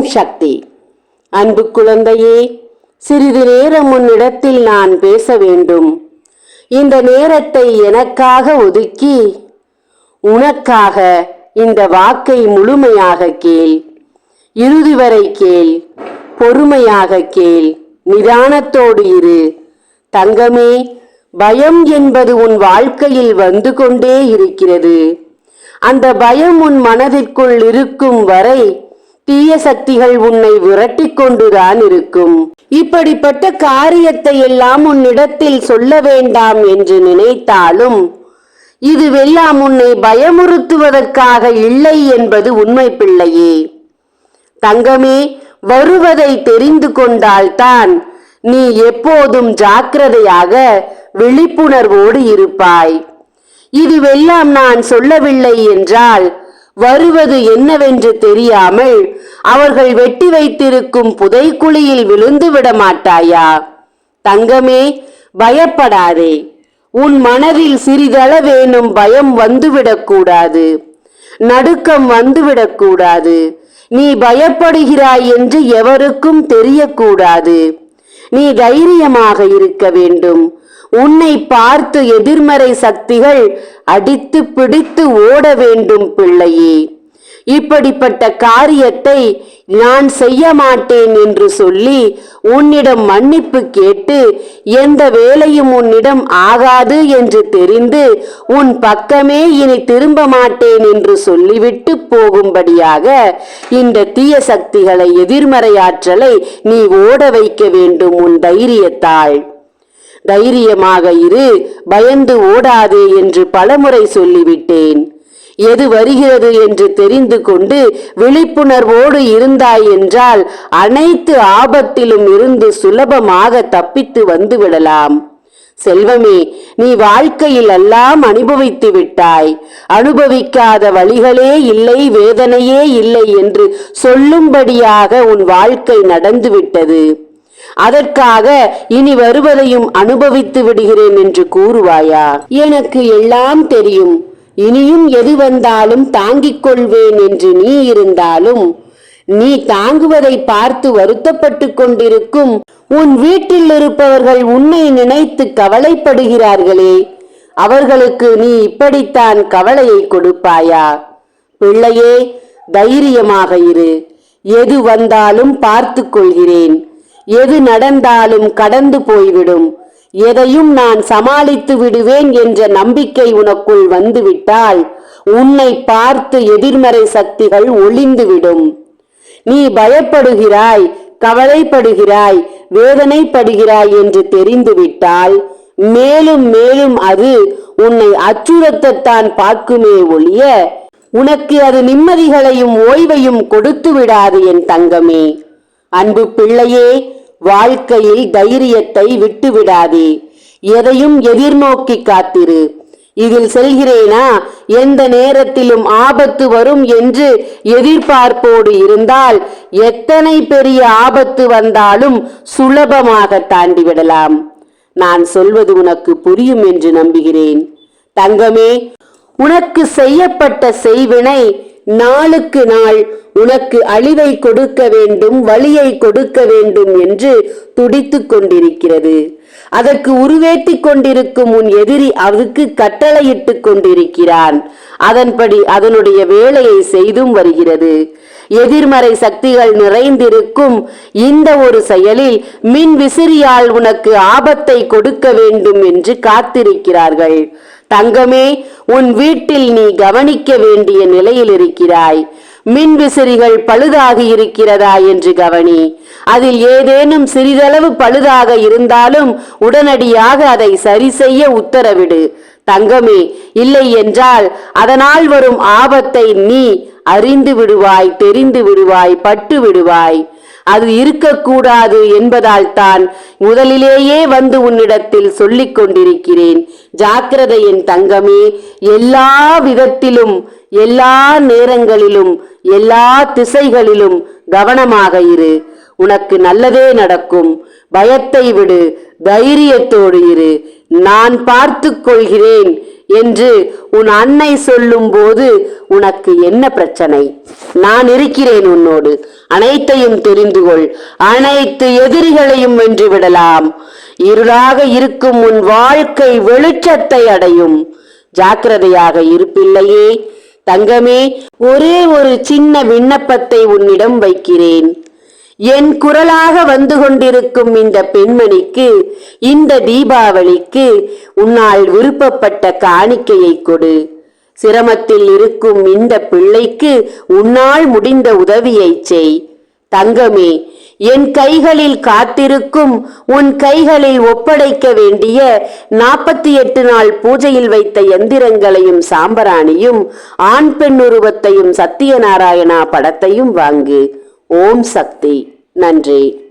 ஓம் சக்தி. அன்பு குழந்தையே, சிறிது நேரம் உன்னிடத்தில் நான் பேச வேண்டும். இந்த நேரத்தை எனக்காக ஒதுக்கி உனக்காக இந்த வாக்கை முழுமையாக கேள். இறுதி வரை கேள். பொறுமையாக கேள். நிதானத்தோடு இரு. தங்கமே, பயம் என்பது உன் வாழ்க்கையில் வந்து கொண்டே இருக்கிறது. அந்த பயம் உன் மனதிற்குள் இருக்கும் வரை தீய சக்திகள் உன்னை விரட்டி கொண்டுதான் இருக்கும். இப்படிப்பட்ட காரியத்தை எல்லாம் உன்னிடத்தில் சொல்ல வேண்டாம் என்று நினைத்தாலும் இதுவெல்லாம் உன்னை பயமுறுத்துவதற்காக இல்லை என்பது உண்மை பிள்ளையே. தங்கமே, வருவதை தெரிந்து கொண்டால்தான் நீ எப்போதும் ஜாக்கிரதையாக விழிப்புணர்வோடு இருப்பாய். இதுவெல்லாம் நான் சொல்லவில்லை என்றால் வருவது என்னவென்று தெரியாமல் அவர்கள் வெட்டி வைத்திருக்கும் புதைக்குழியில் விழுந்து விட மாட்டாயா? தங்கமே, பயப்படாதே. உன் மனதில் சிறிதளவேனும் பயம் வந்துவிடக்கூடாது, நடுக்கம் வந்துவிடக்கூடாது. நீ பயப்படுகிறாய் என்று எவருக்கும் தெரியக்கூடாது. நீ தைரியமாக இருக்க வேண்டும். உன்னை பார்த்து எதிர்மறை சக்திகள் அடித்து பிடித்து ஓட வேண்டும் பிள்ளையே. இப்படிப்பட்ட காரியத்தை நான் செய்ய மாட்டேன் என்று சொல்லி உன்னிடம் மன்னிப்பு கேட்டு எந்த வேலையும் உன்னிடம் ஆகாது என்று தெரிந்து உன் பக்கமே இனி திரும்ப மாட்டேன் என்று சொல்லிவிட்டு போகும்படியாக இந்த தீய சக்திகளை, எதிர்மறை ஆற்றலை நீ ஓட வைக்க வேண்டும் உன் தைரியத்தால். தைரியமாக இரு, பயந்து ஓடாதே என்று பலமுறை சொல்லிவிட்டேன். எது வருகிறது என்று தெரிந்து கொண்டு விழிப்புணர்வோடு இருந்தாய் என்றால் அனைத்து ஆபத்திலும் இருந்து சுலபமாக தப்பித்து வந்து விடலாம். செல்வமே, நீ வாழ்க்கையில் எல்லாம் அனுபவித்து விட்டாய். அனுபவிக்காத வழிகளே இல்லை, வேதனையே இல்லை என்று சொல்லும்படியாக உன் வாழ்க்கை நடந்துவிட்டது. அதற்காக இனி வருவதையும் அனுபவித்து விடுகிறேன் என்று கூறுவாயா? எனக்கு எல்லாம் தெரியும், இனியும் எது வந்தாலும் தாங்கிக் கொள்வேன் என்று நீ இருந்தாலும் நீ தாங்குவதை பார்த்து வருத்தப்பட்டு கொண்டிருக்கும் உன் வீட்டில் இருப்பவர்கள் உன்னை நினைத்து கவலைப்படுகிறார்களே, அவர்களுக்கு நீ இப்படித்தான் கவலையை கொடுப்பாயா? பிள்ளையே, தைரியமாக இரு. எது வந்தாலும் பார்த்து கொள்கிறேன். எது நடந்தாலும் கடந்து போய்விடும். எதையும் நான் சமாளித்து விடுவேன் என்ற நம்பிக்கை உனக்குள் வந்துவிட்டால் உன்னை பார்த்து எதிர்மறை சக்திகள் ஒளிந்துவிடும். நீ பயப்படுகிறாய், கவலைப்படுகிறாய், வேதனைப்படுகிறாய் என்று தெரிந்துவிட்டால் மேலும் மேலும் அது உன்னை அச்சுறுத்தத்தான் பார்க்குமே ஒழிய உனக்கு அது நிம்மதிகளையும் ஓய்வையும் கொடுத்து விடாது என் தங்கமே. அன்பு பிள்ளையே, வாழ்க்கையில் தைரியத்தை விட்டுவிடாதே. எதையும் எதிர்நோக்கி காத்திரு. இதில் செல்கிறேனா, எந்த நேரத்திலும் ஆபத்து வரும் என்று எதிர்பார்ப்போடு இருந்தால் எத்தனை பெரிய ஆபத்து வந்தாலும் சுலபமாக தாண்டிவிடலாம். நான் சொல்வது உனக்கு புரியும் என்று நம்புகிறேன். தங்கமே, உனக்கு செய்யப்பட்ட செய்வினை நாளுக்கு நாள் உனக்கு அழிவை கொடுக்க வேண்டும், வலியை கொடுக்க வேண்டும் என்று துடித்துக் கொண்டிருக்கிறது. அதற்கு உருவேற்றி கொண்டிருக்கும் உன் எதிரி அதுக்கு கட்டளையிட்டு கொண்டிருக்கிறான். அதன்படி அதனுடைய வேலையை செய்தும் வருகிறது. எதிர்மறை சக்திகள் நிறைந்திருக்கும் இந்த ஒரு செயலில் மின் விசிறியால் உனக்கு ஆபத்தை கொடுக்க வேண்டும் என்று காத்திருக்கிறார்கள். தங்கமே, உன் வீட்டில் நீ கவனிக்க வேண்டிய நிலையில் இருக்கிறாய். மின் விசிறிகள் பழுதாகி இருக்கிறதா என்று கவனி. அதில் ஏதேனும் சிறிதளவு பழுதாக இருந்தாலும் உடனடியாக அதை சரி செய்ய உத்தரவிடு தங்கமே. இல்லை என்றால் அதனால் வரும் ஆபத்தை நீ அறிந்து விடுவாய், தெரிந்து விடுவாய், பட்டு விடுவாய். அது இருக்கக்கூடாது என்பதால் தான் முதலிலேயே வந்து உன்னிடத்தில் சொல்லிக் கொண்டிருக்கிறேன். ஜாக்கிரதை என் தங்கமே. எல்லா விதத்திலும், எல்லா நேரங்களிலும், எல்லா திசைகளிலும் கவனமாக இரு. உனக்கு நல்லதே நடக்கும். பயத்தை விடு, தைரியத்தோடு இரு. நான் பார்த்து கொள்கிறேன் என்று உன் அன்னை சொல்லும் போது உனக்கு என்ன பிரச்சனை? நான் இருக்கிறேன் உன்னோடு. அனைத்தையும் தெரிந்து கொள். அனைத்து எதிரிகளையும் வென்று விடலாம். இருளாக இருக்கும் உன் வாழ்க்கை வெளிச்சத்தை அடையும். ஜாக்கிரதையாக இருப்பில்லையே தங்கமே. ஒரே ஒரு சின்ன விண்ணப்பத்தை உன்னிடம் வைக்கிறேன். என் குரலாக வந்து கொண்டிருக்கும் இந்த பெண்மணிக்கு இந்த தீபாவளிக்கு உன்னால் விருப்பப்பட்ட காணிக்கையை கொடு. சிரமத்தில் இருக்கும் இந்த பிள்ளைக்கு உன்னால் முடிந்த உதவியை செய். தங்கமே, என் கைகளில் காத்திருக்கும் உன் கைகளில் ஒப்படைக்க வேண்டிய 48 நாள் பூஜையில் வைத்த எந்திரங்களையும் சாம்பராணியும் ஆண் பெண் உருவத்தையும் சத்தியநாராயணா படத்தையும் வாங்கு. ஓம் சக்தி. நன்றி.